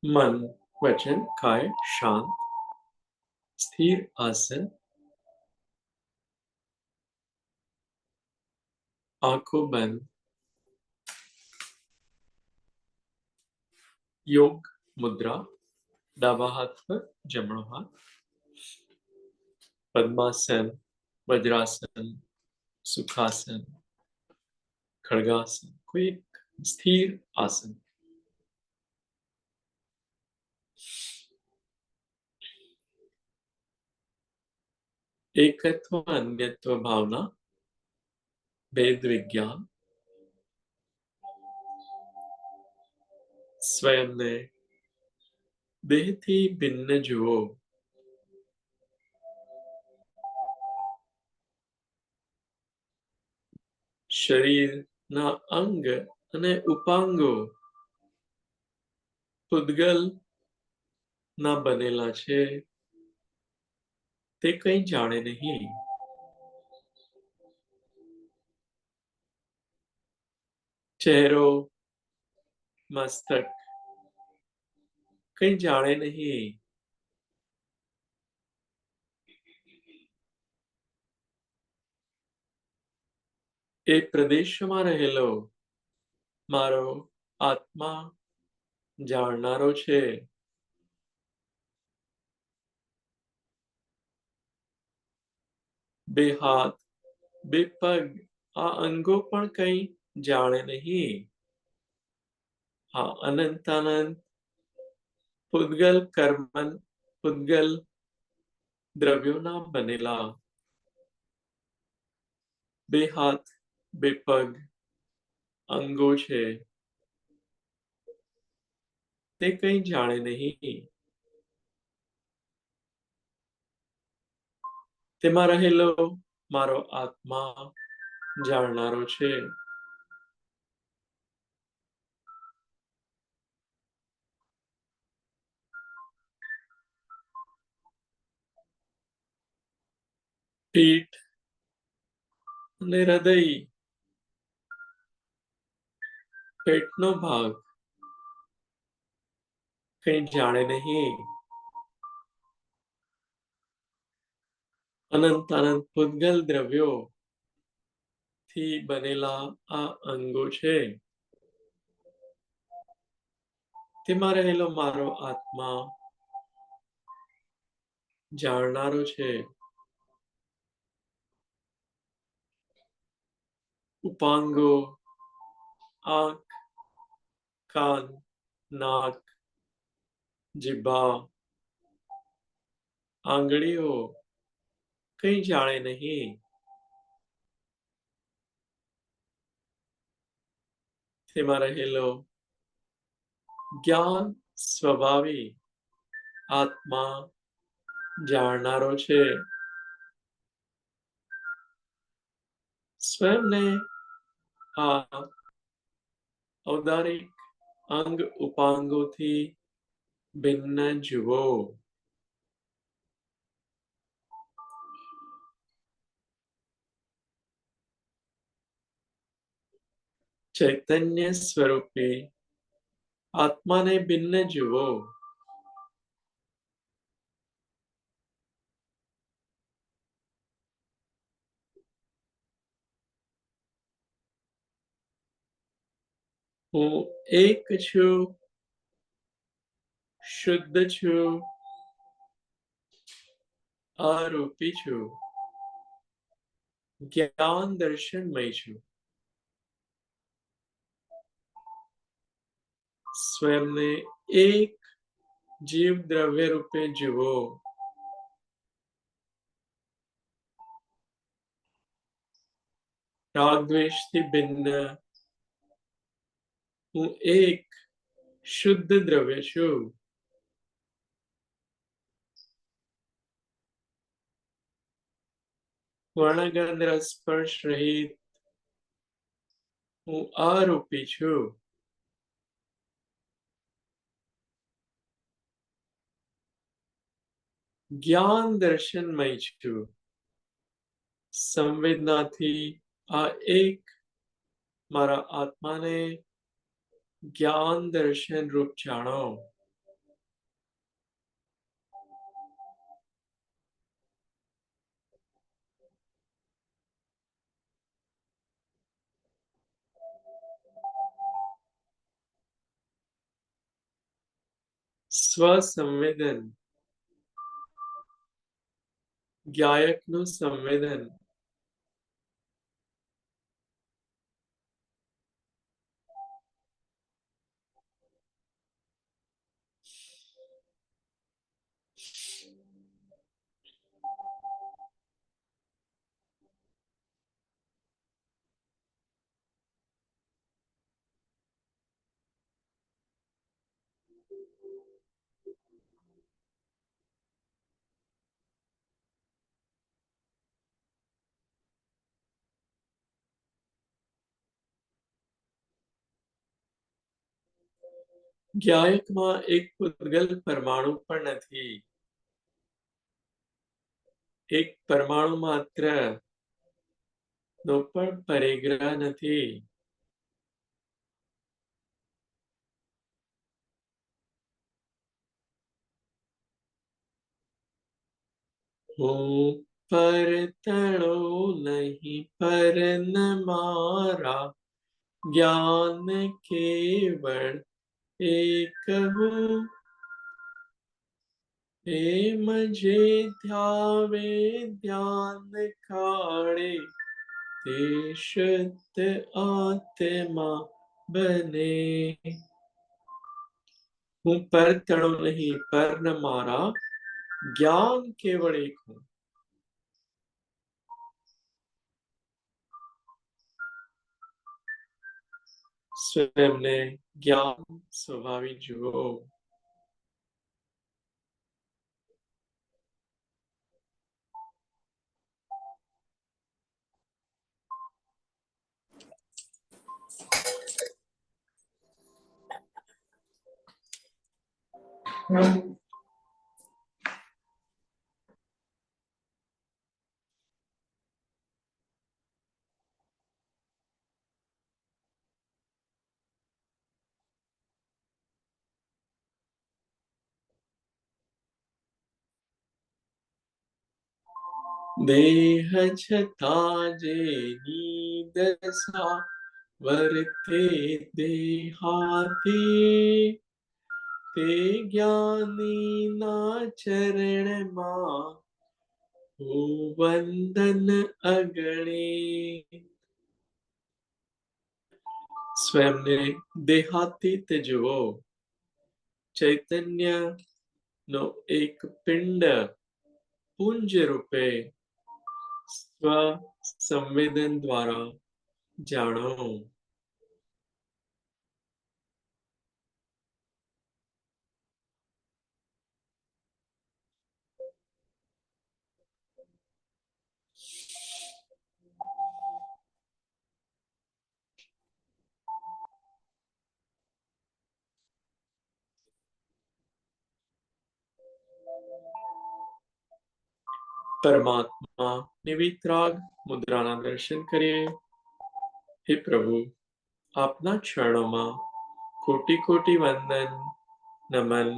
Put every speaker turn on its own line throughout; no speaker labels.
मन वचन काय शांत स्थिर आसन आंखों बंद योग मुद्रा डाबा हाथ पर जमणो हाथ पद्मासन वज्रासन सुखासन खड़गासन कोई एक स्थिर आसन एकत्व अन्यत्व भावना भेद विज्ञान स्वयं ने देहથી ભિન્ન જુઓ શરીરના અંગ અને ઉપાંગો પૂદગલ ના બનેલા છે તે કંઈ જાણે નહીં ચહેરો મસ્તક કંઈ જાણે નહીં એ પ્રદેશમાં રહેલો મારો આત્મા જાણનારો છે બે હાથ બે પગ આ અંગો પણ કંઈ જાણે નહીં હા અનંતાનંદ પૂદગલ કર્મન પૂદગલ દ્રવ્યોના બનેલા બે હાથ બે પગ અંગો છે તે કંઈ જાણે નહીં તેમાં રહેલો મારો આત્મા જાણનારો છે પીઠ અને હૃદય પેટનો ભાગ કંઈ જાણે નહીં અનંત અનંત પૂદગલ દ્રવ્યો થી બનેલા આ અંગો છે તેમાં રહેલો મારો આત્મા જાણનારો છે ઉપાંગો આંખ કાન નાક જીભા આંગળીઓ કંઈ જાણે નહીં તેમાં રહેલો જ્ઞાન સ્વભાવી આત્મા જાણનારો છે સ્વયંને આ ઔદારિક અંગ ઉપાંગોથી ભિન્ન જુઓ ચૈતન્ય સ્વરૂપે આત્માને ભિન્ન જુઓ હું એક છું શુદ્ધ છું આરોપી છું જ્ઞાન દર્શનમય છું સ્વયંને એક જીવ દ્રવ્ય રૂપે જુઓ રાગ દ્વેષથી ભિન્ન હું એક શુદ્ધ દ્રવ્ય છું વર્ણગંધ રસ સ્પર્શ રહિત હું આરોપી છું જ્ઞાન દર્શનમય છું સંવેદનાથી આ એક મારા આત્માને જ્ઞાન દર્શન રૂપ જાણો સ્વસંવેદન, ગાયકનું સંવેદન, ગાયકમાં એક પૂતગલ પરમાણુ પણ નથી, એક પરમાણુ માત્ર નો પણ પરિગ્રહ નથી. હું પરતણો નહીં પરન મારા, જ્ઞાન કેવળ એક હું. એમ જે ધ્યાવે ધ્યાન કાળે, તે શુદ્ધ આત્મા બને. હું પરતણો નહીં પરન મારા, જ્ઞાન કેવળ એક હું. સ્વયંને જ્ઞાન સ્વભાવી જુઓ. દેહ છતાં જેની દશા, વર્તે દેહાતી, તે જ્ઞાનીના ચરણમાં હું વંદન અગણે. સ્વયંને દેહાતીત જુઓ. ચૈતન્ય નો એક પિંડ પુંજ રૂપે સ્વ સંવેદન દ્વારા જાણો. પરમાત્મા નિવિતરાગ મુદ્રાના દર્શન કરીએ. હે પ્રભુ, આપના ચરણોમાં કોટી કોટી વંદન, નમન,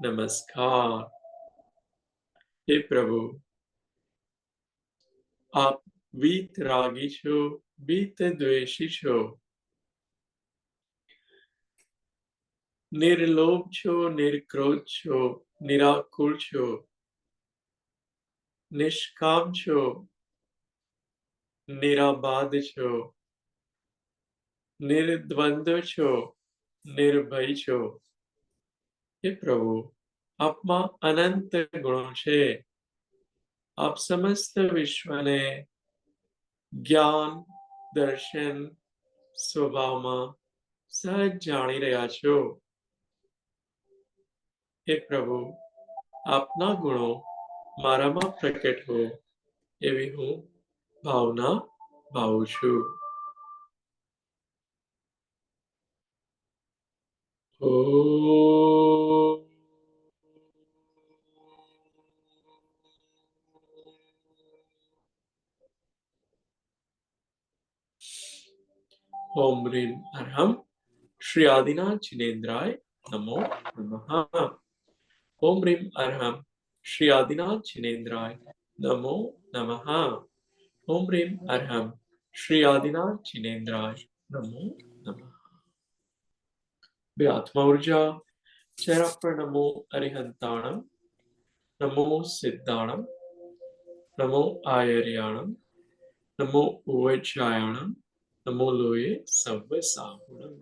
નમસ્કાર. હે પ્રભુ, આપ વીતરાગી છો, વીત દ્વેષી છો, નિર્લોભ છો, નિર્ક્રોધ છો, નિરાકુર છો, નિષ્કામ છો, નિરાબાદ છો, નિર્દ્વંદ્વ છો, નિર્ભય છો. હે પ્રભુ, આપમાં અનંત ગુણો છે. આપ સમસ્ત વિશ્વને જ્ઞાન, દર્શન, સ્વભાવમાં સહજ જાણી રહ્યા છો. હે પ્રભુ, આપના ગુણો મારામાં પ્રકટ હો, એવી હું ભાવના ભાવું છું. ઓમ. ઓમ રીમ અરહમ શ્રી આદિનાથ જિનેન્દ્રાય નમો નમઃ. ઓમ રીમ અરહમ શ્રી આદિનાથ જિનેન્દ્રાય નમો નમઃ. ઓમ રીમ અરહમ શ્રી આદિનાથ જિનેન્દ્રાય નમો નમઃ. બે આત્મા ઉર્જા चरप्र नमो अरिहंताणम नमो सिद्धाणम नमो आयर्याणम नमो उवचायाणम नमो लोये सव्य साहुणम